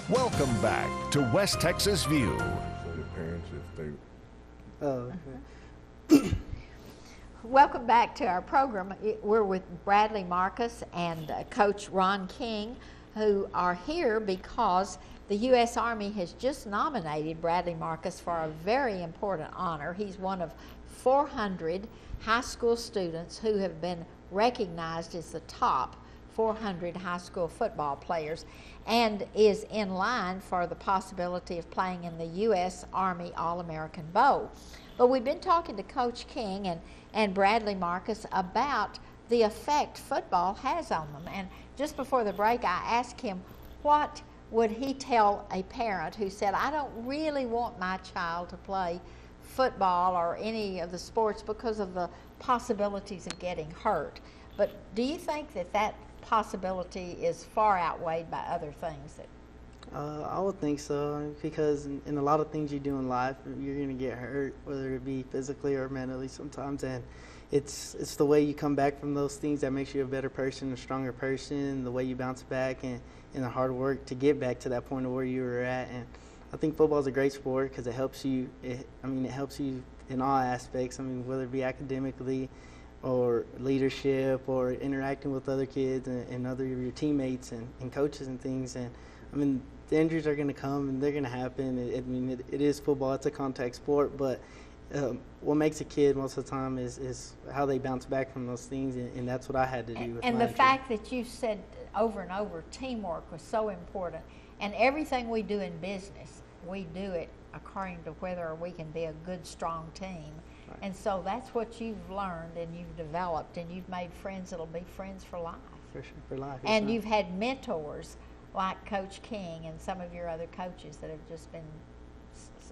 Welcome back to West Texas View. So the parents, if they Oh, okay. Welcome back to our program. We're with Bradley Marcus and Coach Ron King, who are here because the U.S. Army has just nominated Bradley Marcus for a very important honor. He's one of 400 high school students who have been recognized as the top 400 high school football players and is in line for the possibility of playing in the U.S. Army All-American Bowl. But we've been talking to Coach King and Bradley Marcus about the effect football has on them. And just before the break, I asked him what would he tell a parent who said, I don't really want my child to play football or any of the sports because of the possibilities of getting hurt. But do you think that that possibility is far outweighed by other things? That I would think so, because in a lot of things you do in life, you're going to get hurt, whether it be physically or mentally sometimes, and it's the way you come back from those things that makes you a better person, a stronger person, the way you bounce back, and the hard work to get back to that point of where you were at. And I think football is a great sport because it helps you. It helps you in all aspects. I mean, whether it be academically, or leadership, or interacting with other kids and other of your teammates and coaches and things. And I mean, the injuries are going to come and they're going to happen. It is football. It's a contact sport, but what makes a kid most of the time is how they bounce back from those things, and that's what I had to do with and my the fact that you said over and over teamwork was so important. And everything we do in business, we do it according to whether we can be a good, strong team. Right. And so that's what you've learned and you've developed, and you've made friends that'll be friends for life. For sure, for life. And you've had mentors like Coach King and some of your other coaches that have just been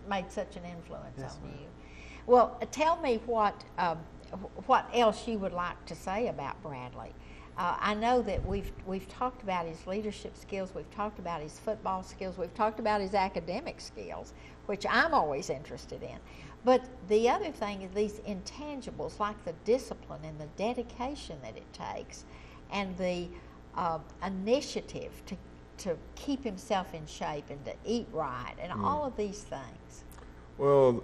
made such an influence on you. Well, tell me what else you would like to say about Bradley. I know that we've talked about his leadership skills, we've talked about his football skills, we've talked about his academic skills, which I'm always interested in. But the other thing is these intangibles, like the discipline and the dedication that it takes, and the initiative to keep himself in shape and to eat right, and all of these things. Well,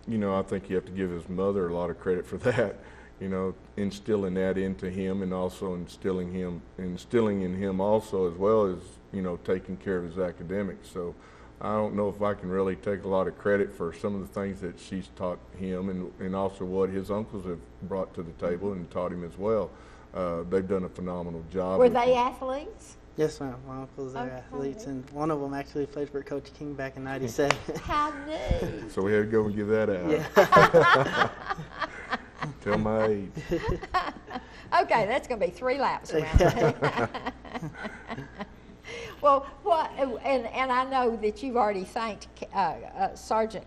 I think you have to give his mother a lot of credit for that. Instilling that into him, and also instilling in him also, as well as taking care of his academics. So I don't know if I can really take a lot of credit for some of the things that she's taught him, and also what his uncles have brought to the table and taught him as well. They've done a phenomenal job. Were they athletes? Yes, ma'am. My uncles are athletes, and one of them actually played for Coach King back in '97. How neat! So we had to go and give that out. Yeah. Tell my age. Okay, that's going to be 3 laps around. Well, and I know that you've already thanked Sergeant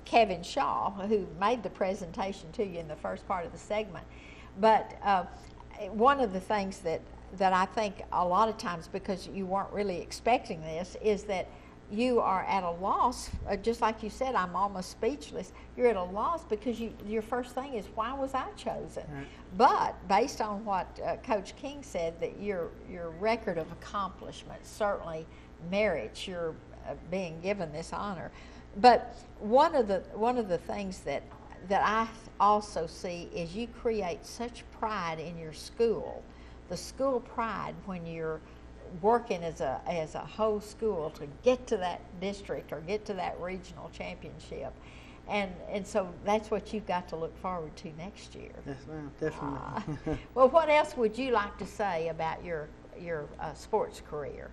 Kevin Shaw, who made the presentation to you in the first part of the segment. But one of the things that I think a lot of times, because you weren't really expecting this, is that you are at a loss, just like you said, I'm almost speechless. You're at a loss because your first thing is, why was I chosen? Right. But based on what Coach King said, that your record of accomplishment certainly merits your being given this honor. But one of the things that I also see is you create such pride in your school, the school pride, when you're working as a whole school to get to that district or get to that regional championship, and so that's what you've got to look forward to next year. Yes, ma'am, definitely. Well, what else would you like to say about your sports career?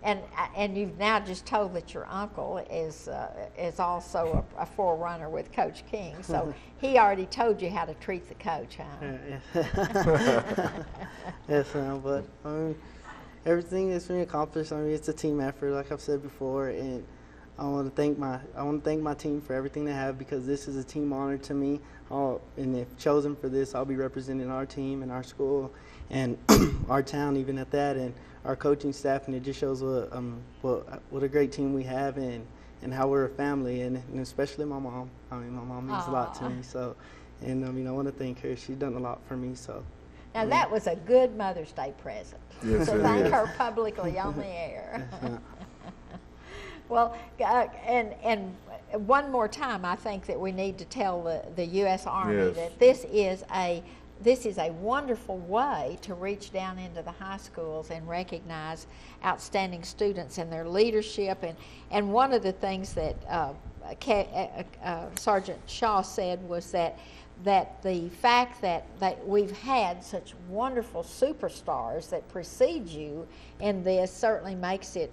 And you've now just told that your uncle is also a forerunner with Coach King, so he already told you how to treat the coach, huh? Yes, ma'am. But everything that's been accomplished, it's a team effort, like I've said before, and I want to thank my team for everything they have, because this is a team honor to me. And if chosen for this, I'll be representing our team and our school and our town, even at that, and our coaching staff. And it just shows what a great team we have, and how we're a family, and especially my mom. My mom means a lot to me. So, and I want to thank her. She's done a lot for me. So. Now that was a good Mother's Day present. Yes, So it thank is. her publicly on the air. Well, and one more time, I think that we need to tell the U.S. Army Yes. that this is a wonderful way to reach down into the high schools and recognize outstanding students and their leadership. And one of the things that Sergeant Shaw said was that the fact that we've had such wonderful superstars that precede you in this certainly makes it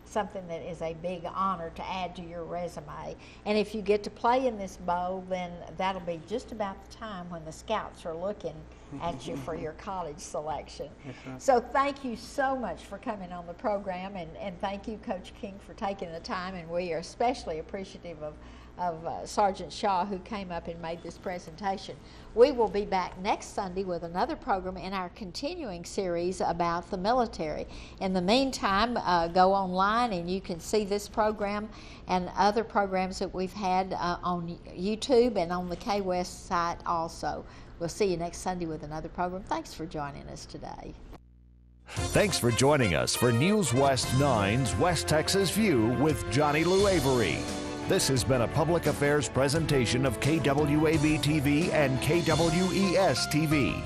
something that is a big honor to add to your resume. And if you get to play in this bowl, then that'll be just about the time when the scouts are looking at you for your college selection. right. So thank you so much for coming on the program, and thank you, Coach King, for taking the time, and we are especially appreciative of Sergeant Shaw, who came up and made this presentation. We will be back next Sunday with another program in our continuing series about the military. In the meantime, go online and you can see this program and other programs that we've had on YouTube and on the K-West site also. We'll see you next Sunday with another program. Thanks for joining us today. Thanks for joining us for News West 9's West Texas View with Johnny Lou Avery. This has been a public affairs presentation of KWAB TV and KWES TV.